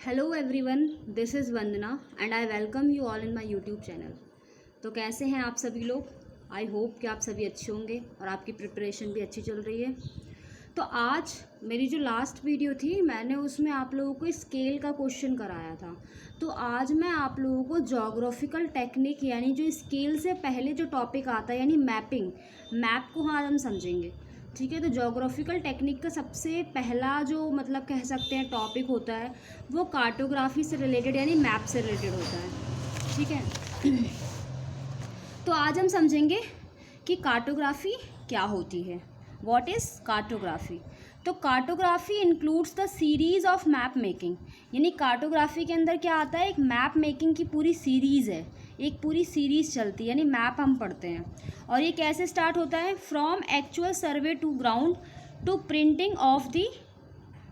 Hello everyone, this is Vandana and I welcome you all in my YouTube channel. तो कैसे हैं आप सभी लोग? आई होप कि आप सभी अच्छे होंगे और आपकी प्रिपरेशन भी अच्छी चल रही है। तो आज मेरी जो लास्ट वीडियो थी मैंने उसमें आप लोगों को स्केल का क्वेश्चन कराया था। तो आज मैं आप लोगों को जोग्राफिकल टेक्निक यानी जो स्केल से पहले जो टॉपिक आता है यानी मैपिंग, मैप को आज हम समझेंगे। ठीक है, तो जोग्राफिकल टेक्निक का सबसे पहला जो मतलब कह सकते हैं टॉपिक होता है वो कार्टोग्राफी से रिलेटेड यानी मैप से रिलेटेड होता है। ठीक है, तो आज हम समझेंगे कि कार्टोग्राफी क्या होती है। What is cartography? तो cartography includes the series of map making, यानी कार्टोग्राफी के अंदर क्या आता है, एक मैप मेकिंग की पूरी सीरीज़ है, एक पूरी सीरीज़ चलती है, यानी मैप हम पढ़ते हैं। और ये कैसे स्टार्ट होता है? From actual survey to ground to printing of the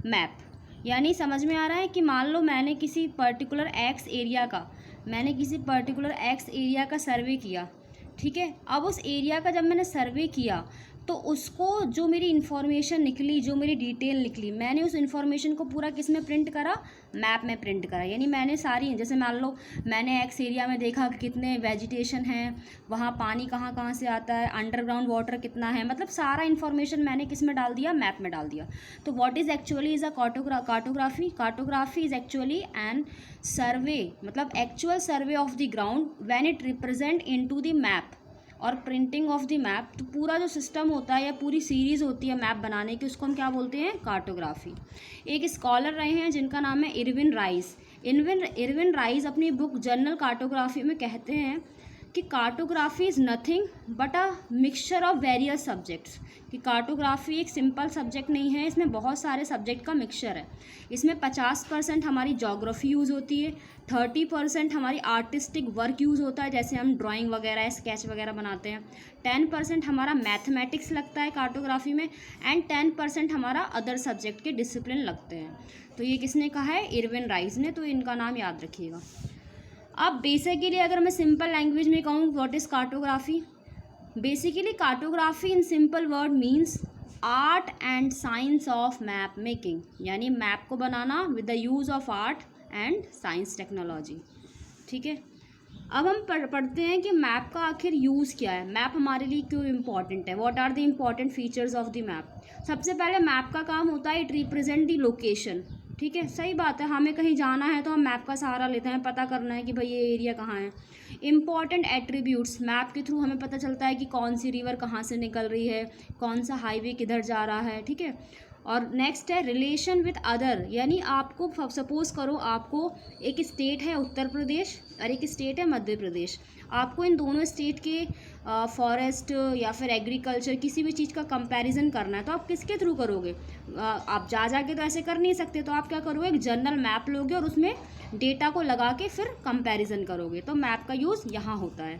map. यानी समझ में आ रहा है कि मान लो मैंने किसी पर्टिकुलर एक्स एरिया का सर्वे किया। ठीक है, अब उस एरिया का जब मैंने सर्वे किया तो उसको जो मेरी इन्फॉर्मेशन निकली, जो मेरी डिटेल निकली, मैंने उस इन्फॉर्मेशन को पूरा किस में प्रिंट करा? मैप में प्रिंट करा। यानी मैंने सारी, जैसे मान लो मैंने एक्स एरिया में देखा कि कितने वेजिटेशन हैं, वहाँ पानी कहाँ कहाँ से आता है, अंडरग्राउंड वाटर कितना है, मतलब सारा इन्फॉर्मेशन मैंने किस में डाल दिया? मैप में डाल दिया। तो what is actually is a cartography? Cartography is actually an survey, मतलब actual survey of the ground when it represent into the map और प्रिंटिंग ऑफ द मैप। तो पूरा जो सिस्टम होता है या पूरी सीरीज़ होती है मैप बनाने की, उसको हम क्या बोलते हैं? कार्टोग्राफी। एक स्कॉलर रहे हैं जिनका नाम है इरविन राइस। इरविन राइस अपनी बुक जर्नल कार्टोग्राफी में कहते हैं कि cartography is nothing but a mixture of various subjects. कि कार्टोग्राफी एक सिंपल सब्जेक्ट नहीं है, इसमें बहुत सारे सब्जेक्ट का मिक्सचर है। इसमें 50% हमारी जोग्राफी यूज़ होती है, 30% हमारी आर्टिस्टिक वर्क यूज़ होता है, जैसे हम ड्राइंग वगैरह स्केच वगैरह बनाते हैं, 10% हमारा मैथमेटिक्स लगता है कार्टोग्राफी में, एंड 10% हमारा अदर सब्जेक्ट के डिसिप्लिन लगते हैं। तो ये किसने कहा है? इरविन राइस ने। तो इनका नाम याद रखिएगा। अब बेसिकली अगर मैं सिंपल लैंग्वेज में कहूँ what is cartography, basically cartography in simple word means art and science of map making, यानी मैप को बनाना with the use of art and science technology. ठीक है, अब हम पढ़ते हैं कि मैप का आखिर यूज़ क्या है, मैप हमारे लिए क्यों इम्पॉर्टेंट है, what are the important features of the map. सबसे पहले मैप का काम होता है इट रिप्रेजेंट द लोकेशन। ठीक है, सही बात है, हमें कहीं जाना है तो हम मैप का सहारा लेते हैं, पता करना है कि भाई ये एरिया कहाँ है। इम्पॉर्टेंट एट्रीब्यूट्स, मैप के थ्रू हमें पता चलता है कि कौन सी रिवर कहाँ से निकल रही है, कौन सा हाईवे किधर जा रहा है। ठीक है, और नेक्स्ट है रिलेशन विथ अदर, यानी आपको सपोज़ करो आपको एक स्टेट है उत्तर प्रदेश और एक स्टेट है मध्य प्रदेश, आपको इन दोनों स्टेट के फॉरेस्ट या फिर एग्रीकल्चर किसी भी चीज़ का कंपैरिजन करना है, तो आप किसके थ्रू करोगे? आप जा के तो ऐसे कर नहीं सकते, तो आप क्या करोगे? एक जनरल मैप लोगे और उसमें डेटा को लगा के फिर कंपैरिजन करोगे। तो मैप का यूज़ यहाँ होता है।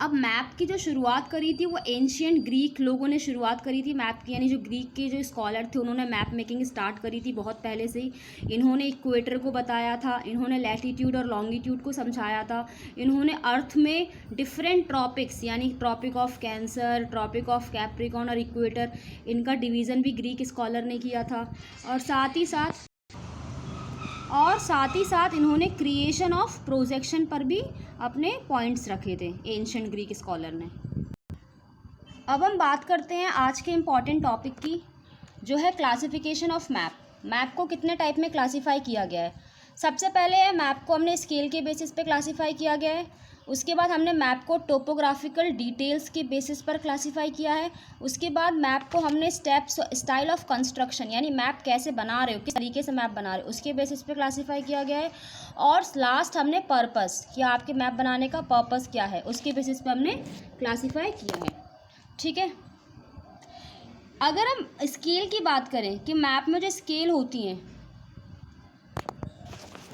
अब मैप की जो शुरुआत करी थी वो एंशियंट ग्रीक लोगों ने शुरुआत करी थी मैप की, यानी जो ग्रीक के जो स्कॉलर थे उन्होंने मैप मेकिंग स्टार्ट करी थी बहुत पहले से ही। इन्होंने इक्वेटर को बताया था, इन्होंने लैटीट्यूड और लॉन्गिट्यूड को समझाया था, इन्होंने अर्थ में डिफरेंट ट्रॉपिक्स यानी tropic of cancer, tropic of capricorn और इक्वेटर, इनका डिवीज़न भी ग्रीक स्कॉलर ने किया था। और साथ ही साथ इन्होंने क्रिएशन ऑफ प्रोजेक्शन पर भी अपने पॉइंट्स रखे थे एंशिएंट ग्रीक स्कॉलर ने। अब हम बात करते हैं आज के इम्पॉर्टेंट टॉपिक की, जो है क्लासिफिकेशन ऑफ मैप। मैप को कितने टाइप में क्लासीफाई किया गया है? सबसे पहले मैप को हमने स्केल के बेसिस पे क्लासीफाई किया गया है। उसके बाद हमने मैप को टोपोग्राफिकल डिटेल्स के बेसिस पर क्लासीफाई किया है। उसके बाद मैप को हमने स्टेप्स, स्टाइल ऑफ कंस्ट्रक्शन, यानी मैप कैसे बना रहे हो, किस तरीके से मैप बना रहे हो, उसके बेसिस पे क्लासीफाई किया गया है। और लास्ट हमने पर्पस, कि आपके मैप बनाने का पर्पस क्या है, उसके बेसिस पे हमने क्लासीफाई किया है। ठीक है, अगर हम स्केल की बात करें कि मैप में जो स्केल होती हैं